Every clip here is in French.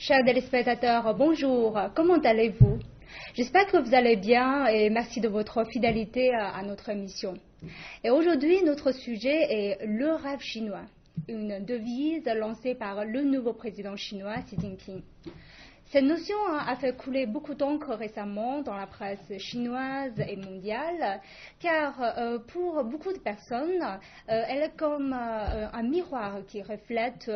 Chers téléspectateurs, bonjour, comment allez-vous? J'espère que vous allez bien et merci de votre fidélité à notre émission. Et aujourd'hui, notre sujet est le rêve chinois, une devise lancée par le nouveau président chinois Xi Jinping. Cette notion a fait couler beaucoup d'encre récemment dans la presse chinoise et mondiale, car pour beaucoup de personnes, elle est comme un miroir qui reflète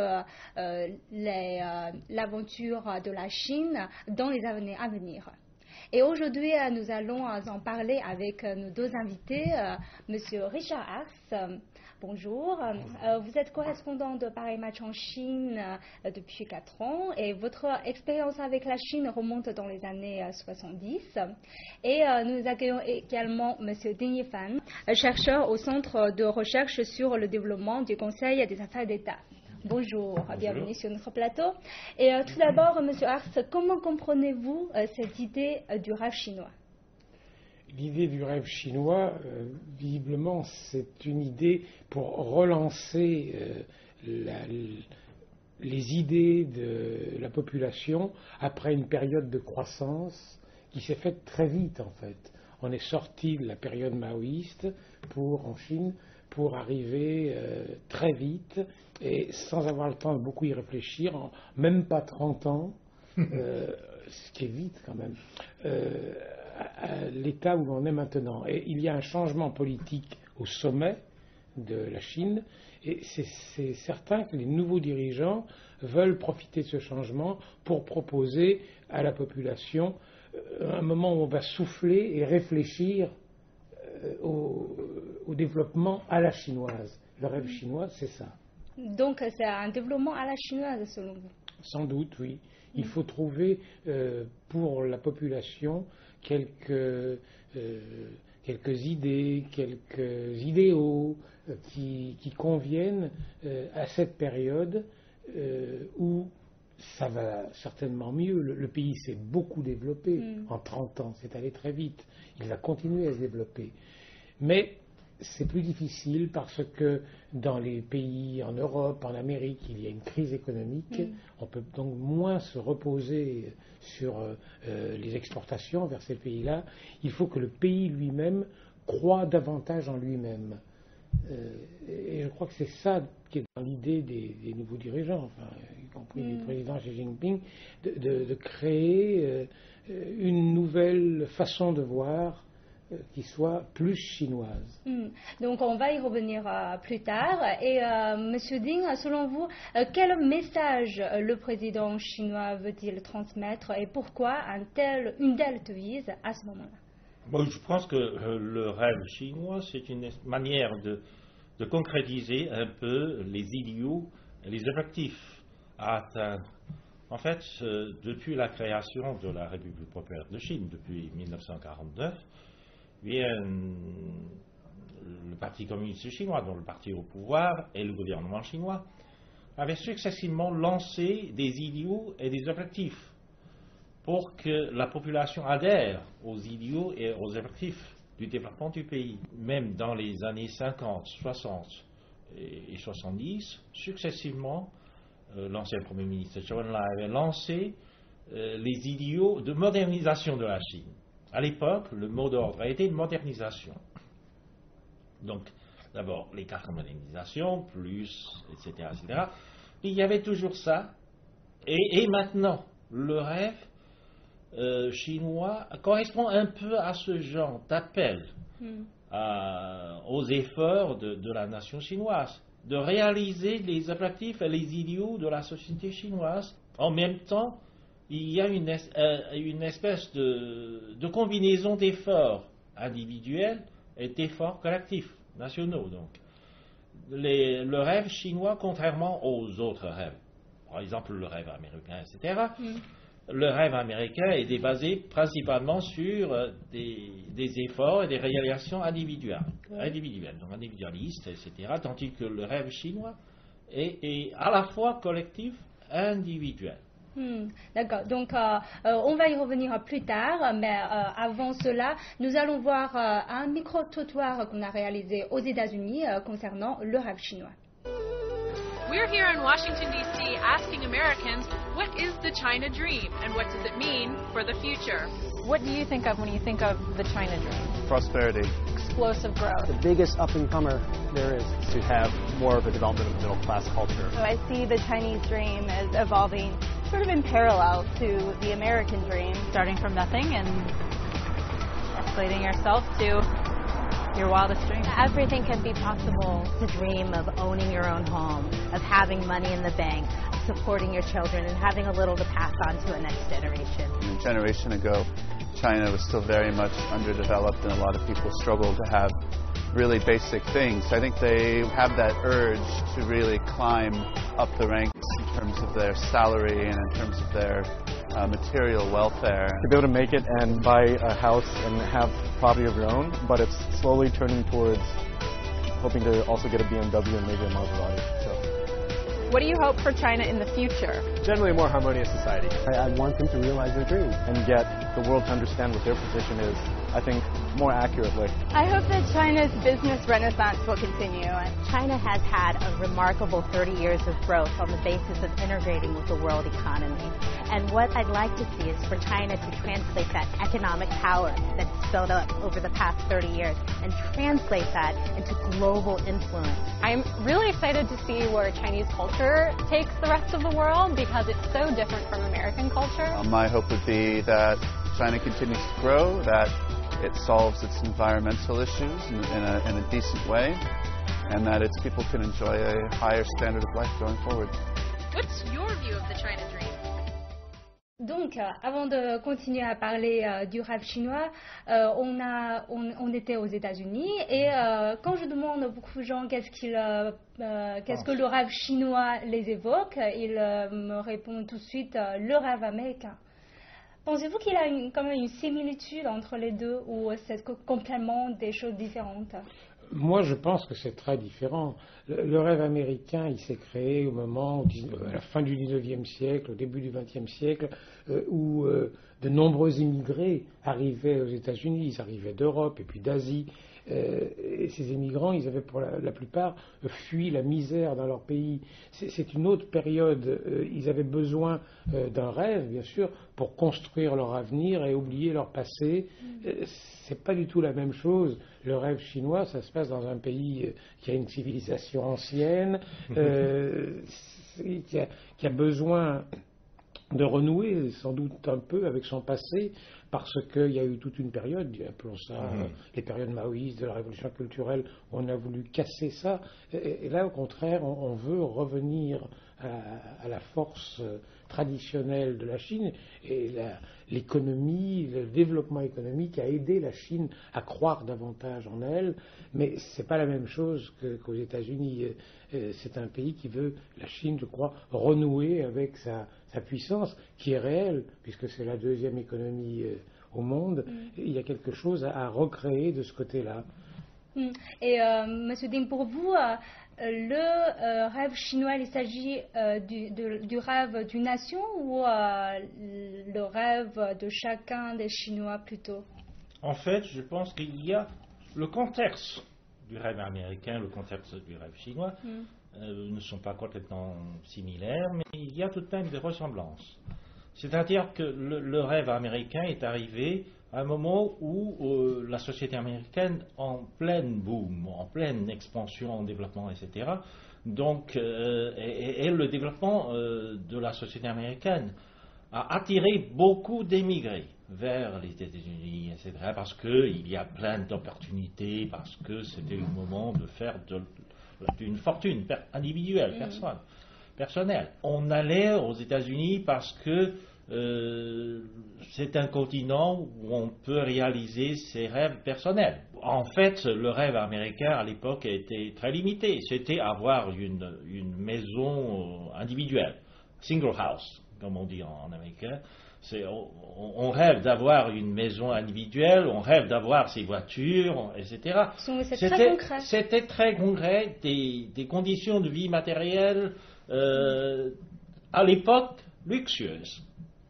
l'aventure de la Chine dans les années à venir. Et aujourd'hui, nous allons en parler avec nos deux invités, Monsieur Richard Ars. Bonjour. Vous êtes correspondant de Paris Match en Chine depuis 4 ans et votre expérience avec la Chine remonte dans les années 70. Et nous accueillons également Monsieur Ding Yifan, chercheur au Centre de recherche sur le développement du Conseil des affaires d'État. Bonjour, bienvenue sur notre plateau. Et tout d'abord, Monsieur Ars, comment comprenez-vous cette idée du rêve chinois? L'idée du rêve chinois, visiblement, c'est une idée pour relancer les idées de la population après une période de croissance qui s'est faite très vite, en fait. On est sorti de la période maoïste en Chine pour arriver très vite et sans avoir le temps de beaucoup y réfléchir, en même pas 30 ans, ce qui est vite quand même, à l'état où on est maintenant. Et il y a un changement politique au sommet de la Chine et c'est certain que les nouveaux dirigeants veulent profiter de ce changement pour proposer à la population un moment où on va souffler et réfléchir au développement à la chinoise. Le rêve chinois, c'est ça. Donc c'est un développement à la chinoise selon vous? Sans doute, oui. Il faut trouver pour la population quelques idées, quelques idéaux qui conviennent à cette période où ça va certainement mieux. Le pays s'est beaucoup développé en 30 ans, c'est allé très vite. Il va continuer à se développer. Mais c'est plus difficile parce que dans les pays en Europe, en Amérique, il y a une crise économique. On peut donc moins se reposer sur les exportations vers ces pays-là. Il faut que le pays lui-même croie davantage en lui-même. Et je crois que c'est ça qui est dans l'idée des nouveaux dirigeants, enfin, y compris du président Xi Jinping, de créer une nouvelle façon de voir qui soit plus chinoise. Donc on va y revenir plus tard. Et Monsieur Ding, selon vous, quel message le président chinois veut-il transmettre et pourquoi une telle devise à ce moment-là? Bon, je pense que le rêve chinois, c'est une manière de concrétiser un peu les idéaux et les objectifs à atteindre. En fait, depuis la création de la République populaire de Chine, depuis 1949, vient le Parti communiste chinois, dont le parti au pouvoir et le gouvernement chinois, avaient successivement lancé des idéaux et des objectifs pour que la population adhère aux idéaux et aux objectifs du développement du pays. Même dans les années 50, 60 et 70, successivement, l'ancien Premier ministre Zhou Enlai avait lancé les idéaux de modernisation de la Chine. À l'époque, le mot d'ordre a été modernisation. Donc, d'abord, les 4 modernisations, plus, etc., etc. Il y avait toujours ça. Et maintenant, le rêve chinois correspond un peu à ce genre d'appel aux efforts de la nation chinoise, de réaliser les objectifs et les idéaux de la société chinoise. En même temps, il y a une espèce de combinaison d'efforts individuels et d'efforts collectifs, nationaux. Donc, le rêve chinois, contrairement aux autres rêves, par exemple le rêve américain, etc., le rêve américain est basé principalement sur des efforts et des réalisations individuelles, donc individualistes, etc., tandis que le rêve chinois est à la fois collectif et individuel. D'accord, donc on va y revenir plus tard, mais avant cela, nous allons voir un micro-trottoir qu'on a réalisé aux États-Unis concernant le rêve chinois. We're here in Washington, D.C. asking Americans, what is the China dream and what does it mean for the future? What do you think of when you think of the China dream? Prosperity. Explosive growth. The biggest up-and-comer there is. To have more of a development of the middle-class culture. So I see the Chinese dream as evolving sort of in parallel to the American dream. Starting from nothing and escalating yourself to your wildest dream. Everything can be possible. The dream of owning your own home, of having money in the bank, supporting your children, and having a little to pass on to a next generation. A generation ago, China was still very much underdeveloped, and a lot of people struggled to have really basic things. I think they have that urge to really climb up the ranks in terms of their salary and in terms of their material welfare. To be able to make it and buy a house and have property of your own, but it's slowly turning towards hoping to also get a BMW and maybe a Maserati. What do you hope for China in the future? Generally a more harmonious society. I want them to realize their dream and get the world to understand what their position is, I think, more accurately. I hope that China's business renaissance will continue. China has had a remarkable 30 years of growth on the basis of integrating with the world economy. And what I'd like to see is for China to translate that economic power that's built up over the past 30 years and translate that into global influence. I'm really excited to see where Chinese culture takes the rest of the world because it's so different from American culture. My hope would be that China continues to grow, that it solves its environmental issues in a decent way, and that its people can enjoy a higher standard of life going forward. What's your view of the China dream? Donc, avant de continuer à parler du rêve chinois, on était aux États-Unis et quand je demande à beaucoup de gens qu'est-ce que le rêve chinois les évoque, ils me répondent tout de suite le rêve américain. Pensez-vous qu'il y a quand même une similitude entre les deux ou c'est complètement des choses différentes? Moi, je pense que c'est très différent. Le rêve américain, il s'est créé au moment, à la fin du 19e siècle, au début du 20e siècle, où de nombreux immigrés arrivaient aux États-Unis. Ils arrivaient d'Europe et puis d'Asie. Et ces immigrants, ils avaient pour la plupart fui la misère dans leur pays. C'est une autre période. Ils avaient besoin d'un rêve, bien sûr, pour construire leur avenir et oublier leur passé. C'est pas du tout la même chose. Le rêve chinois, ça se passe dans un pays qui a une civilisation ancienne, qui a besoin de renouer sans doute un peu avec son passé, parce qu'il y a eu toute une période, appelons ça les périodes maoïstes de la révolution culturelle, où on a voulu casser ça. Et là, au contraire, on veut revenir à la force traditionnelle de la Chine, et l'économie, le développement économique a aidé la Chine à croire davantage en elle, mais c'est pas la même chose qu'aux États-Unis. C'est un pays qui veut, la Chine, je crois, renouer avec sa puissance, qui est réelle, puisque c'est la deuxième économie au monde. Il y a quelque chose à recréer de ce côté-là. Et Monsieur Ding, pour vous, le rêve chinois, il s'agit du rêve d'une nation ou le rêve de chacun des Chinois plutôt? En fait, je pense qu'il y a le contexte du rêve américain, le contexte du rêve chinois ne sont pas complètement similaires, mais il y a tout de même des ressemblances. C'est-à-dire que le rêve américain est arrivé à un moment où la société américaine, en pleine boom, en pleine expansion, en développement, etc., donc, et le développement de la société américaine a attiré beaucoup d'émigrés vers les États-Unis, etc., parce qu'il y a plein d'opportunités, parce que c'était le moment de faire d'une fortune individuelle, personnelle. On allait aux États-Unis parce que c'est un continent où on peut réaliser ses rêves personnels. En fait, le rêve américain à l'époque était très limité. C'était avoir une maison individuelle, single house, comme on dit en américain. On rêve d'avoir une maison individuelle, on rêve d'avoir ses voitures, etc. C'est très concret. C'était très concret, des conditions de vie matérielles à l'époque luxueuses.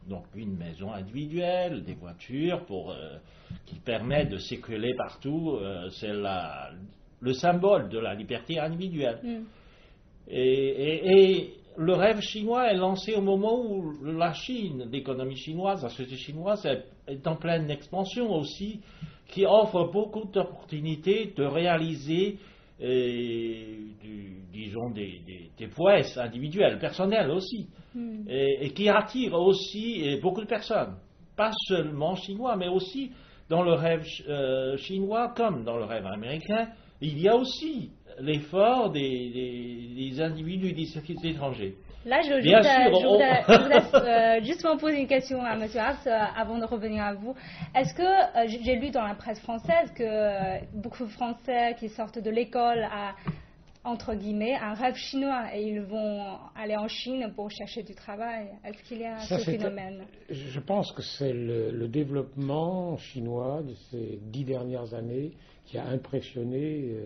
Donc une maison individuelle, des voitures qui permettent de circuler partout, c'est le symbole de la liberté individuelle. Et le rêve chinois est lancé au moment où la Chine, l'économie chinoise, la société chinoise est en pleine expansion aussi, qui offre beaucoup d'opportunités de réaliser, disons, des prouesses individuelles, personnelles aussi, et qui attire aussi beaucoup de personnes, pas seulement chinois, mais aussi dans le rêve chinois comme dans le rêve américain, il y a aussi l'effort des individus des sociétés étrangères. Là, je voudrais justement poser une question à M. Hars avant de revenir à vous. Est-ce que, j'ai lu dans la presse française que beaucoup de Français qui sortent de l'école à, entre guillemets, un rêve chinois et ils vont aller en Chine pour chercher du travail. Est-ce qu'il y a ce phénomène? Je pense que c'est le développement chinois de ces 10 dernières années qui a impressionné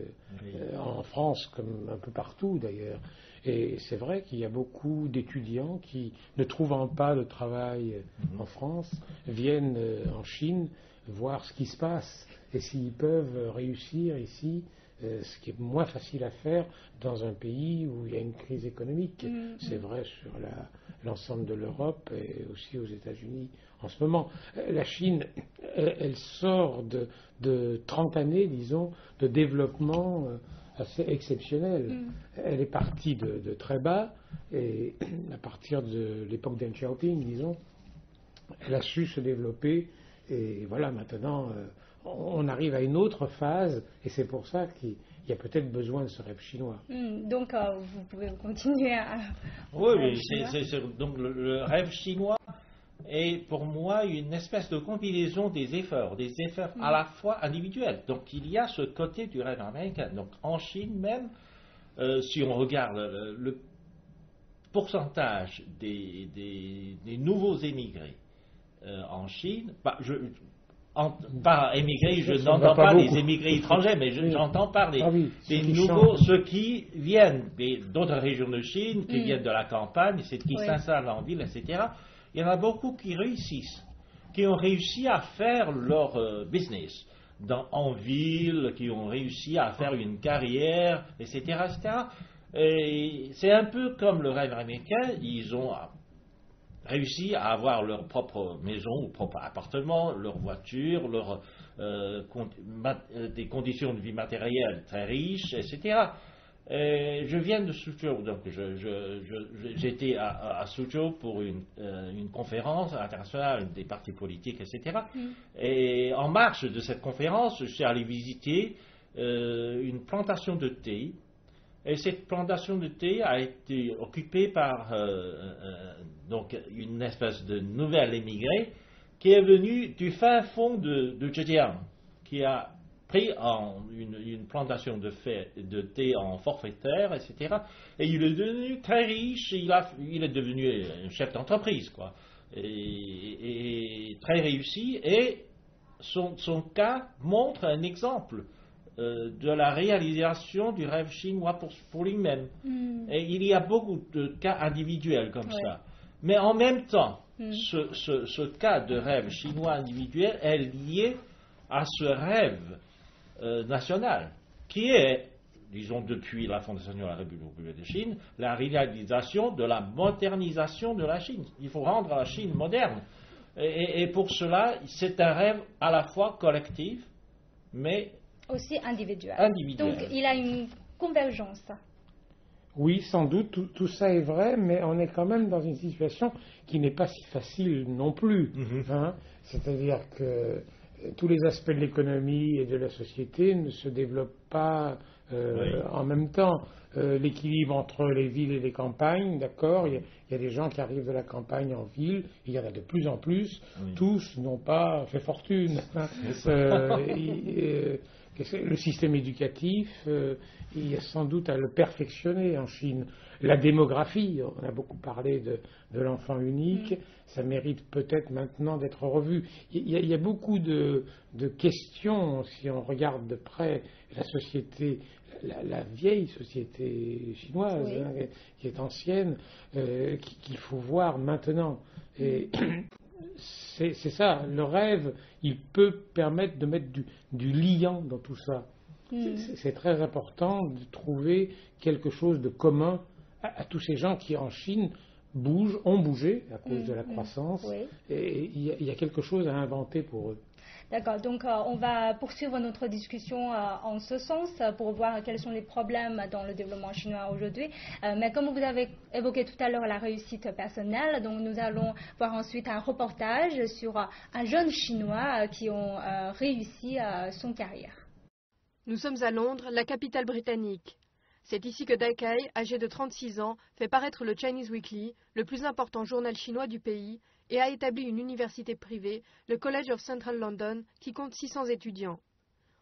en France comme un peu partout d'ailleurs. Et c'est vrai qu'il y a beaucoup d'étudiants qui, ne trouvant pas de travail en France, viennent en Chine voir ce qui se passe et s'ils peuvent réussir ici, ce qui est moins facile à faire dans un pays où il y a une crise économique. C'est vrai sur l'ensemble de l'Europe et aussi aux États-Unis en ce moment. La Chine, elle sort de 30 années, disons, de développement assez exceptionnel. Elle est partie de très bas et à partir de l'époque d'Deng Xiaoping, disons, elle a su se développer et voilà, maintenant on arrive à une autre phase et c'est pour ça qu'il y a peut-être besoin de ce rêve chinois. Donc vous pouvez continuer à... Oui, donc le rêve chinois est pour moi une espèce de combinaison des efforts à la fois individuels. Donc il y a ce côté du rêve américain. Donc en Chine même, si on regarde le pourcentage des nouveaux émigrés en Chine, par émigrés, je n'entends pas des émigrés étrangers, mais j'entends par des nouveaux, ceux qui viennent d'autres régions de Chine, qui viennent de la campagne, qui s'installent en ville, etc. Il y en a beaucoup qui réussissent, qui ont réussi à faire leur business en ville, qui ont réussi à faire une carrière, etc. etc. Et c'est un peu comme le rêve américain, ils ont réussi à avoir leur propre maison ou propre appartement, leur voiture, des conditions de vie matérielles très riches, etc. Je viens de Suzhou, donc j'étais à Suzhou pour une conférence internationale des partis politiques, etc. Et en marge de cette conférence, je suis allé visiter une plantation de thé. Et cette plantation de thé a été occupée par donc une espèce de nouvelle émigrée qui est venue du fin fond de Zhejiang, qui a pris une plantation de thé en forfaitaire, etc. Et il est devenu très riche, il est devenu un chef d'entreprise, quoi, et très réussi. Et son cas montre un exemple de la réalisation du rêve chinois pour lui-même. Et il y a beaucoup de cas individuels comme ça. Mais en même temps, ce cas de rêve chinois individuel est lié à ce rêve national, qui est, disons depuis la fondation de la République populaire de Chine, la réalisation de la modernisation de la Chine. Il faut rendre la Chine moderne. Et pour cela, c'est un rêve à la fois collectif, mais aussi individuel. individuel. Donc il y a une convergence. Oui, sans doute, tout ça est vrai, mais on est quand même dans une situation qui n'est pas si facile non plus. C'est-à-dire que tous les aspects de l'économie et de la société ne se développent pas en même temps. L'équilibre entre les villes et les campagnes, d'accord, il y a des gens qui arrivent de la campagne en ville, il y en a de plus en plus, tous n'ont pas fait fortune. Le système éducatif, il y a sans doute à le perfectionner en Chine. La démographie, on a beaucoup parlé de l'enfant unique, ça mérite peut-être maintenant d'être revu. Il y a beaucoup de questions, si on regarde de près la société, la vieille société chinoise, qui est ancienne, qu'il faut voir maintenant. Et c'est ça, le rêve, il peut permettre de mettre du liant dans tout ça. C'est très important de trouver quelque chose de commun à tous ces gens qui en Chine ont bougé à cause de la croissance, oui. et il y a quelque chose à inventer pour eux. D'accord, donc on va poursuivre notre discussion en ce sens pour voir quels sont les problèmes dans le développement chinois aujourd'hui. Mais comme vous avez évoqué tout à l'heure la réussite personnelle, donc nous allons voir ensuite un reportage sur un jeune Chinois qui a réussi son carrière. Nous sommes à Londres, la capitale britannique. C'est ici que Dai Kai, âgé de 36 ans, fait paraître le Chinese Weekly, le plus important journal chinois du pays, et a établi une université privée, le College of Central London, qui compte 600 étudiants.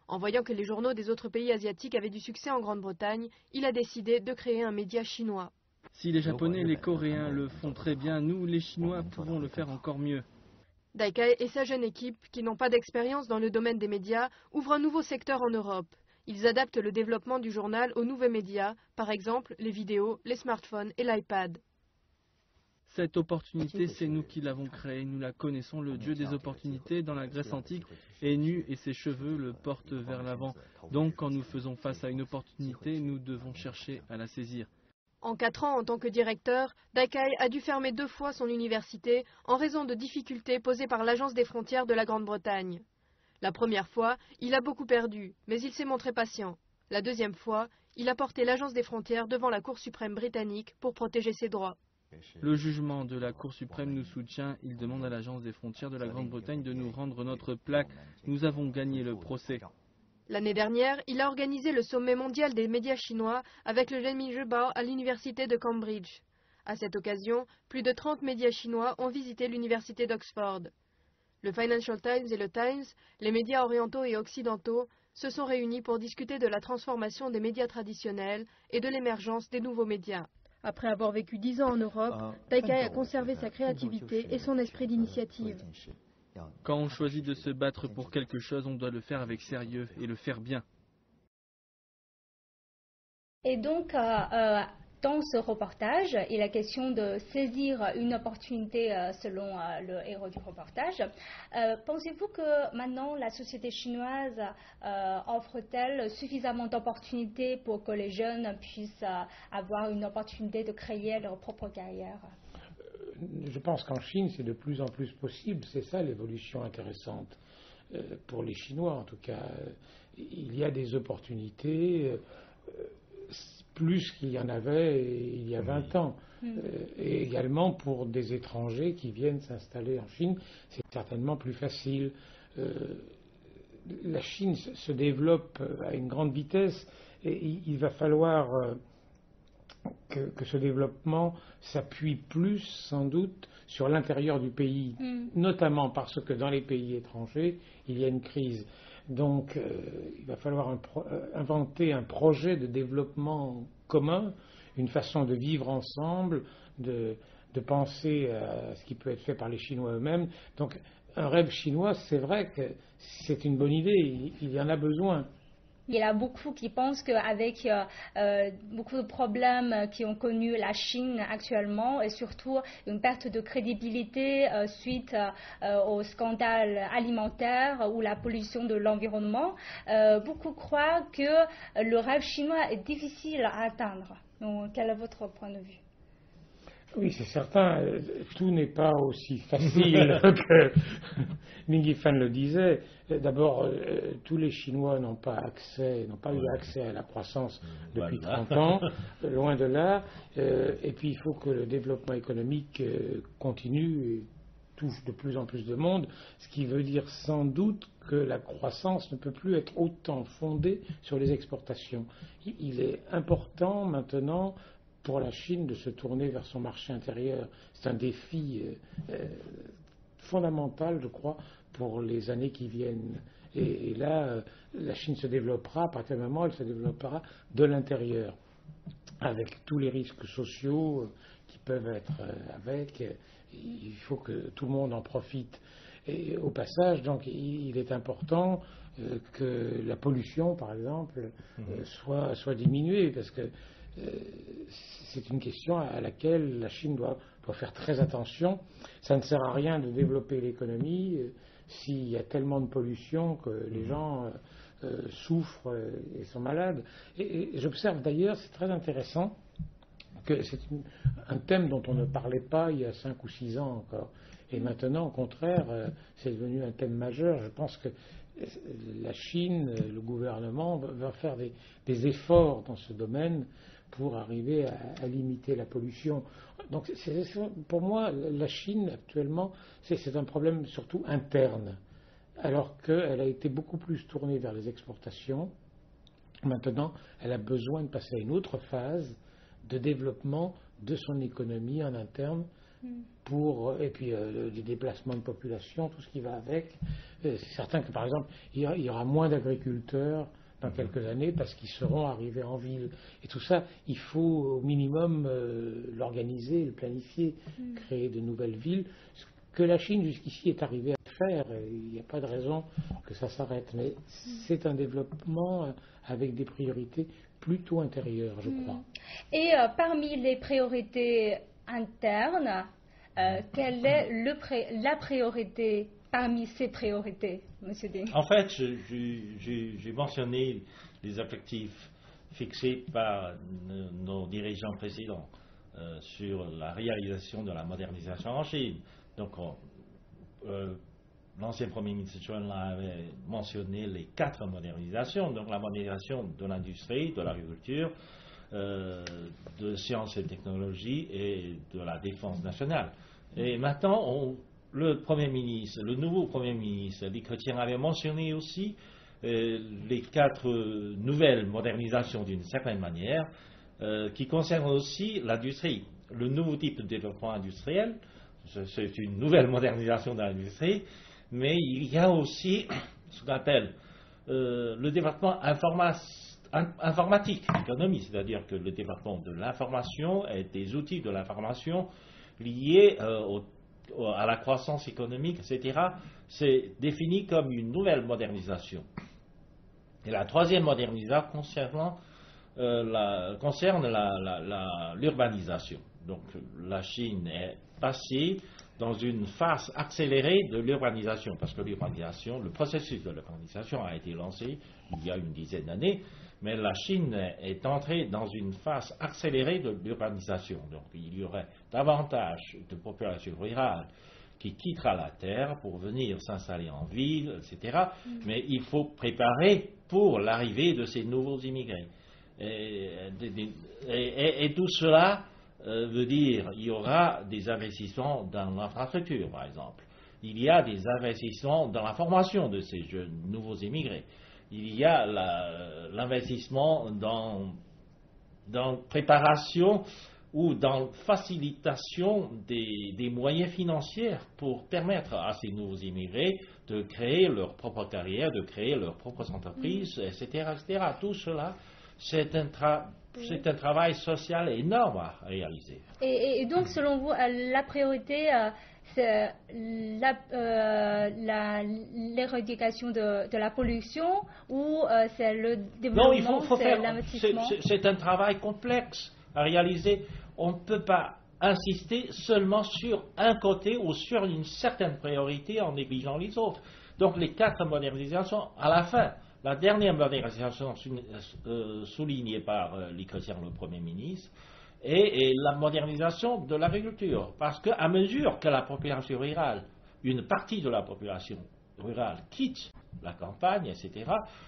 En voyant que les journaux des autres pays asiatiques avaient du succès en Grande-Bretagne, il a décidé de créer un média chinois. Si les Japonais et les Coréens le font très bien, nous, les Chinois, pouvons le faire encore mieux. Dai Kai et sa jeune équipe, qui n'ont pas d'expérience dans le domaine des médias, ouvrent un nouveau secteur en Europe. Ils adaptent le développement du journal aux nouveaux médias, par exemple les vidéos, les smartphones et l'iPad. Cette opportunité, c'est nous qui l'avons créée. Nous la connaissons. Le dieu des opportunités dans la Grèce antique est nu et ses cheveux le portent vers l'avant. Donc, quand nous faisons face à une opportunité, nous devons chercher à la saisir. En 4 ans en tant que directeur, Dai Kai a dû fermer 2 fois son université en raison de difficultés posées par l'Agence des frontières de la Grande-Bretagne. La première fois, il a beaucoup perdu, mais il s'est montré patient. La deuxième fois, il a porté l'Agence des frontières devant la Cour suprême britannique pour protéger ses droits. Le jugement de la Cour suprême nous soutient. Il demande à l'Agence des frontières de la Grande-Bretagne de nous rendre notre plaque. Nous avons gagné le procès. L'année dernière, il a organisé le sommet mondial des médias chinois avec le Renmin Zhibao à l'université de Cambridge. À cette occasion, plus de 30 médias chinois ont visité l'université d'Oxford. Le Financial Times et le Times, les médias orientaux et occidentaux, se sont réunis pour discuter de la transformation des médias traditionnels et de l'émergence des nouveaux médias. Après avoir vécu 10 ans en Europe, Dai Kai a conservé sa créativité et son esprit d'initiative. Quand on choisit de se battre pour quelque chose, on doit le faire avec sérieux et le faire bien. Et donc, dans ce reportage, il est question de saisir une opportunité selon le héros du reportage. Pensez-vous que maintenant la société chinoise offre-t-elle suffisamment d'opportunités pour que les jeunes puissent avoir une opportunité de créer leur propre carrière? Je pense qu'en Chine, c'est de plus en plus possible. C'est ça l'évolution intéressante pour les Chinois, en tout cas. Il y a des opportunités plus qu'il y en avait il y a 20 ans. Et également pour des étrangers qui viennent s'installer en Chine, c'est certainement plus facile. La Chine se développe à une grande vitesse et il va falloir que ce développement s'appuie plus, sans doute, sur l'intérieur du pays, notamment parce que dans les pays étrangers, il y a une crise. Donc, il va falloir inventer un projet de développement commun, une façon de vivre ensemble, de penser à ce qui peut être fait par les Chinois eux-mêmes. Donc, un rêve chinois, c'est vrai que c'est une bonne idée, il y en a besoin. Il y en a beaucoup qui pensent qu'avec beaucoup de problèmes qui ont connu la Chine actuellement et surtout une perte de crédibilité suite au scandale alimentaire ou la pollution de l'environnement, beaucoup croient que le rêve chinois est difficile à atteindre. Donc, quel est votre point de vue? Oui, c'est certain, tout n'est pas aussi facile que Ming Fan le disait. D'abord, tous les Chinois n'ont pas eu accès à la croissance depuis 30 ans, loin de là. Et puis, il faut que le développement économique continue et touche de plus en plus de monde, ce qui veut dire sans doute que la croissance ne peut plus être autant fondée sur les exportations. Il est important maintenant pour la Chine de se tourner vers son marché intérieur. C'est un défi fondamental, je crois, pour les années qui viennent. Et là, la Chine se développera, à partir du moment où elle se développera de l'intérieur, avec tous les risques sociaux qui peuvent être avec. Il faut que tout le monde en profite. Et au passage, donc, il est important que la pollution, par exemple, soit diminuée, parce que c'est une question à laquelle la Chine doit faire très attention. Ça ne sert à rien de développer l'économie s'il y a tellement de pollution que les gens souffrent et sont malades. Et j'observe d'ailleurs, c'est très intéressant, que c'est un thème dont on ne parlait pas il y a 5 ou 6 ans encore. Et maintenant, au contraire, c'est devenu un thème majeur. Je pense que la Chine, le gouvernement, va faire des efforts dans ce domaine pour arriver à limiter la pollution. Donc, pour moi, la Chine, actuellement, c'est un problème surtout interne, alors qu'elle a été beaucoup plus tournée vers les exportations. Maintenant, elle a besoin de passer à une autre phase de développement de son économie en interne, et puis des déplacements de population, tout ce qui va avec. C'est certain que, par exemple, il y aura moins d'agriculteurs dans quelques années parce qu'ils seront arrivés en ville. Et tout ça, il faut au minimum l'organiser, le planifier, créer de nouvelles villes. Ce que la Chine jusqu'ici est arrivée à faire, il n'y a pas de raison que ça s'arrête. Mais c'est un développement avec des priorités plutôt intérieures, je crois. Et parmi les priorités internes, quelle est la priorité parmi ces priorités, M. Ding? En fait, j'ai mentionné les objectifs fixés par nos dirigeants précédents sur la réalisation de la modernisation en Chine. Donc, l'ancien Premier ministre Chun avait mentionné les 4 modernisations, donc la modernisation de l'industrie, de l'agriculture, de sciences et technologies et de la défense nationale. Et maintenant, le nouveau Premier ministre, Li Keqiang, avait mentionné aussi les 4 nouvelles modernisations d'une certaine manière, qui concernent aussi l'industrie. Le nouveau type de développement industriel, c'est une nouvelle modernisation de l'industrie, mais il y a aussi ce qu'on appelle le développement informatique, l'économie, c'est-à-dire que le développement de l'information et des outils de l'information liés à la croissance économique, etc., c'est défini comme une nouvelle modernisation. Et la troisième modernisation concerne l'urbanisation. Donc la Chine est passée dans une phase accélérée de l'urbanisation, parce que l'urbanisation, le processus de l'urbanisation a été lancé il y a une dizaine d'années, mais la Chine est entrée dans une phase accélérée de l'urbanisation. Donc il y aurait davantage de population rurale qui quittera la terre pour venir s'installer en ville, etc. Mais il faut préparer pour l'arrivée de ces nouveaux immigrés. Et tout cela veut dire qu'il y aura des investissements dans l'infrastructure, par exemple. Il y a des investissements dans la formation de ces jeunes nouveaux immigrés. Il y a l'investissement dans préparation ou dans facilitation des moyens financiers pour permettre à ces nouveaux immigrés de créer leur propre carrière, de créer leurs propres entreprises, etc., etc. Tout cela, c'est un travail social énorme à réaliser. Et donc, selon vous, la priorité, c'est l'éradication de la pollution ou c'est le développement, c'est l'investissement? C'est un travail complexe à réaliser. On ne peut pas insister seulement sur un côté ou sur une certaine priorité en négligeant les autres. Donc, les 4 modernisations, à la fin, la dernière modernisation soulignée par Li Keqiang, le Premier ministre, est la modernisation de l'agriculture. Parce qu'à mesure que la population rurale, une partie de la population rurale quitte la campagne, etc.,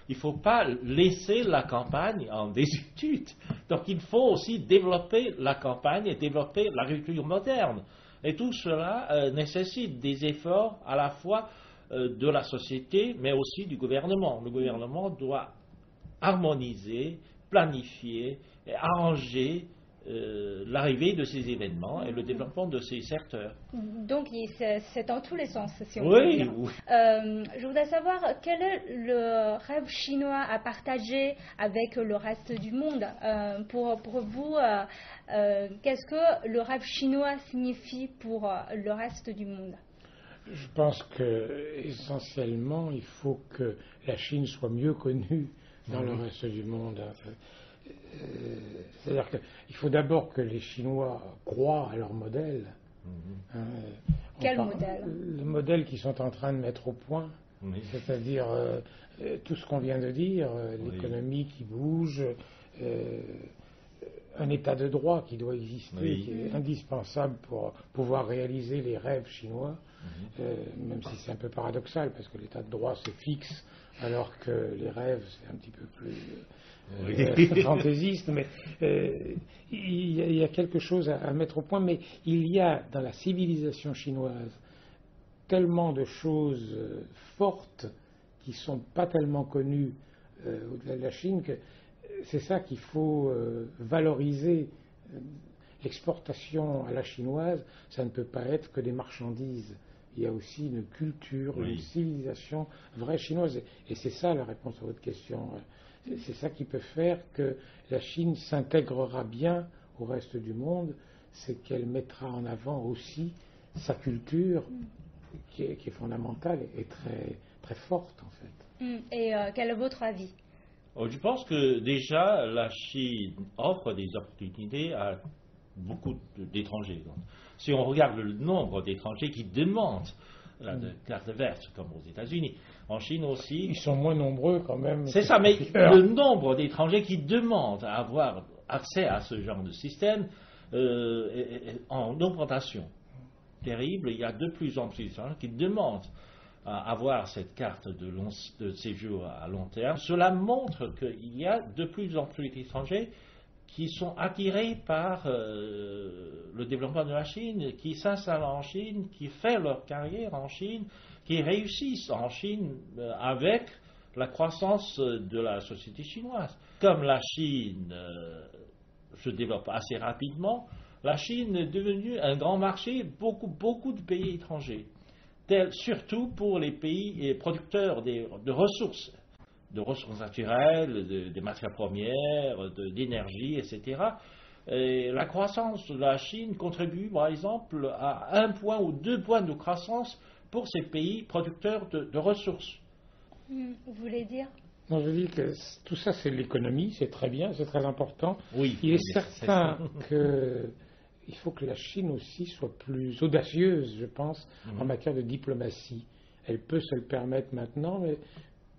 il ne faut pas laisser la campagne en désuétude. Donc il faut aussi développer la campagne et développer l'agriculture moderne. Et tout cela nécessite des efforts à la fois de la société, mais aussi du gouvernement. Le gouvernement doit harmoniser, planifier et arranger l'arrivée de ces événements et le développement de ces secteurs. Donc c'est dans tous les sens, si on peut dire. Oui. Je voudrais savoir quel est le rêve chinois à partager avec le reste du monde. Pour vous, qu'est-ce que le rêve chinois signifie pour le reste du monde? Je pense que essentiellement, il faut que la Chine soit mieux connue dans le reste du monde. C'est-à-dire qu'il faut d'abord que les Chinois croient à leur modèle. Quel modèle? Le modèle qu'ils sont en train de mettre au point, c'est-à-dire tout ce qu'on vient de dire, l'économie qui bouge, un état de droit qui doit exister, Oui. qui est indispensable pour pouvoir réaliser les rêves chinois, même si c'est un peu paradoxal, parce que l'état de droit c'est fixe, alors que les rêves c'est un petit peu plus fantaisiste, mais il y a quelque chose à mettre au point, mais il y a dans la civilisation chinoise tellement de choses fortes qui ne sont pas tellement connues au-delà de la Chine que c'est ça qu'il faut valoriser. L'exportation à la chinoise, ça ne peut pas être que des marchandises. Il y a aussi une culture, une civilisation vraie chinoise. Et c'est ça la réponse à votre question. C'est ça qui peut faire que la Chine s'intégrera bien au reste du monde, c'est qu'elle mettra en avant aussi sa culture qui est fondamentale et très, très forte en fait. Et quel est votre avis? Je pense que déjà la Chine offre des opportunités à beaucoup d'étrangers. Si on regarde le nombre d'étrangers qui demandent la carte verte, comme aux États-Unis, en Chine aussi. Ils sont moins nombreux quand même. C'est ça, mais le nombre d'étrangers qui demandent à avoir accès à ce genre de système est en augmentation terrible. Il y a de plus en plus qui demandent à avoir cette carte de séjour à long terme. Cela montre qu'il y a de plus en plus d'étrangers qui sont attirés par le développement de la Chine, qui s'installent en Chine, qui font leur carrière en Chine, qui réussissent en Chine avec la croissance de la société chinoise. Comme la Chine se développe assez rapidement, la Chine est devenue un grand marché, beaucoup de pays étrangers, surtout pour les pays producteurs de ressources naturelles, des matières premières, d'énergie, etc. Et la croissance de la Chine contribue, par exemple, à 1 point ou 2 points de croissance pour ces pays producteurs de ressources. Vous voulez dire? Non, je dis que tout ça, c'est l'économie, c'est très bien, c'est très important. Oui, il est certain qu'il faut que la Chine aussi soit plus audacieuse, je pense, en matière de diplomatie. Elle peut se le permettre maintenant, mais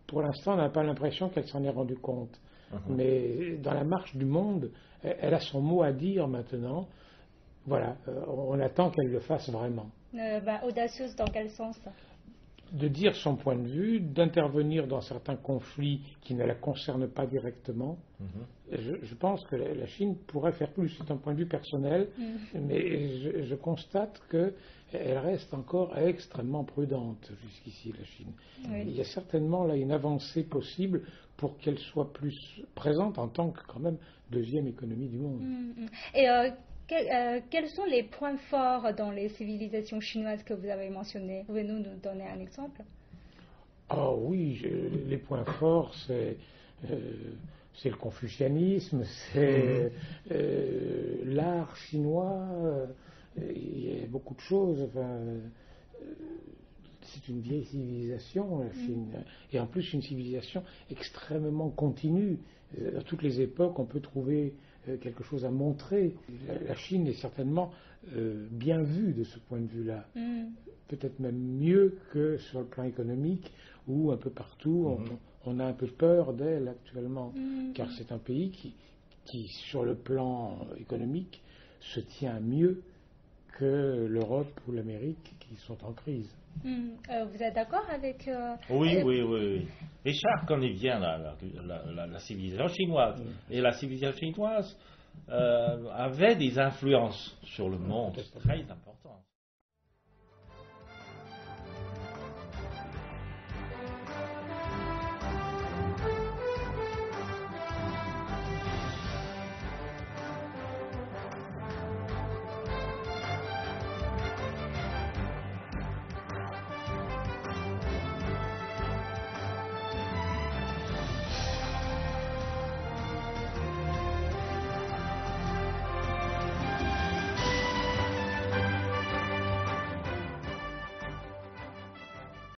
pour l'instant, on n'a pas l'impression qu'elle s'en est rendue compte. Mais dans la marche du monde, elle a son mot à dire maintenant. Voilà, on attend qu'elle le fasse vraiment. Audacieuse dans quel sens? De dire son point de vue, d'intervenir dans certains conflits qui ne la concernent pas directement. Je pense que la Chine pourrait faire plus. C'est un point de vue personnel, mais je constate qu'elle reste encore extrêmement prudente jusqu'ici, la Chine. Oui. Il y a certainement là une avancée possible pour qu'elle soit plus présente en tant que quand même deuxième économie du monde. Et quels sont les points forts dans les civilisations chinoises que vous avez mentionnées? Pouvez-vous nous donner un exemple? Ah oui, les points forts, c'est le confucianisme, c'est l'art chinois, il y a beaucoup de choses. Enfin, c'est une vieille civilisation, la Chine, et en plus une civilisation extrêmement continue. À toutes les époques, on peut trouver quelque chose à montrer. La Chine est certainement bien vue de ce point de vue-là. Peut-être même mieux que sur le plan économique, où un peu partout on a un peu peur d'elle actuellement, car c'est un pays qui, sur le plan économique, se tient mieux que l'Europe ou l'Amérique qui sont en crise. Vous êtes d'accord avec... Oui. Richard connaît bien la civilisation chinoise. Et la civilisation chinoise avait des influences sur le monde très importantes.